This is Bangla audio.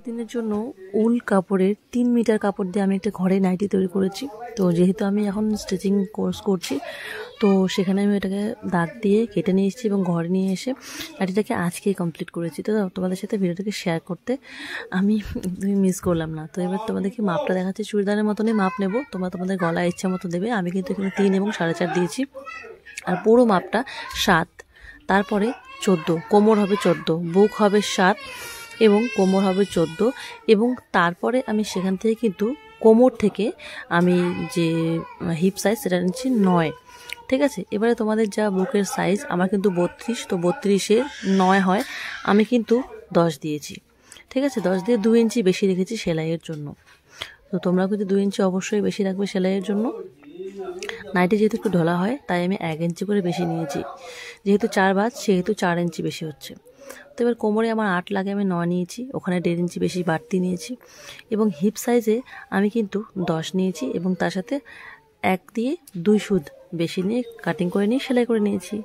দিনের জন্য উল কাপড়ের 3 মিটার কাপড় দিয়ে আমি একটা ঘরে নাইটি তৈরি করেছি। তো যেহেতু আমি এখন স্টিচিং কোর্স করছি, তো সেখানে আমি এটাকে দাগ দিয়ে কেটে নিয়ে এসেছি এবং ঘরে নিয়ে এসে নাইটিটাকে আজকেই কমপ্লিট করেছি। তো তোমাদের সাথে ভিডিওটাকে শেয়ার করতে আমি মিস করলাম না। তো এবার তোমাদেরকে মাপটা দেখাচ্ছি, চুড়িদারের মতনই মাপ নেব, তোমরা তোমাদের গলা ইচ্ছা মতো দেবে। আমি কিন্তু এখানে 3 এবং 4.5 দিয়েছি, আর পুরো মাপটা 7, তারপরে 14, কোমর হবে 14, বুক হবে 7 এবং কোমর হবে 14, এবং তারপরে আমি সেখান থেকে কিন্তু কোমর থেকে আমি যে হিপ সাইজ সেটা নিচ্ছি 9। ঠিক আছে, এবারে তোমাদের যা বুকের সাইজ, আমার কিন্তু 32, তো 32-এ 9 হয়, আমি কিন্তু 10 দিয়েছি। ঠিক আছে, 10 দিয়ে 2 ইঞ্চি বেশি রেখেছি সেলাইয়ের জন্য। তো তোমরা কিন্তু 2 ইঞ্চি অবশ্যই বেশি রাখবে সেলাইয়ের জন্য। নাইটি যেহেতু একটু ঢোলা হয় তাই আমি 1 ইঞ্চি করে বেশি নিয়েছি, যেহেতু 4 ভাঁজ সেহেতু 4 ইঞ্চি বেশি হচ্ছে। তো এবার কোমরে আমার 8 লাগে, আমি 9 নিয়েছি, ওখানে 1.5 ইঞ্চি বেশি বাড়তি নিয়েছি, এবং হিপ সাইজে আমি কিন্তু 10 নিয়েছি এবং তার সাথে 1 দিয়ে 2 সুদ বেশি নিয়ে কাটিং করে নিয়ে সেলাই করে নিয়েছি।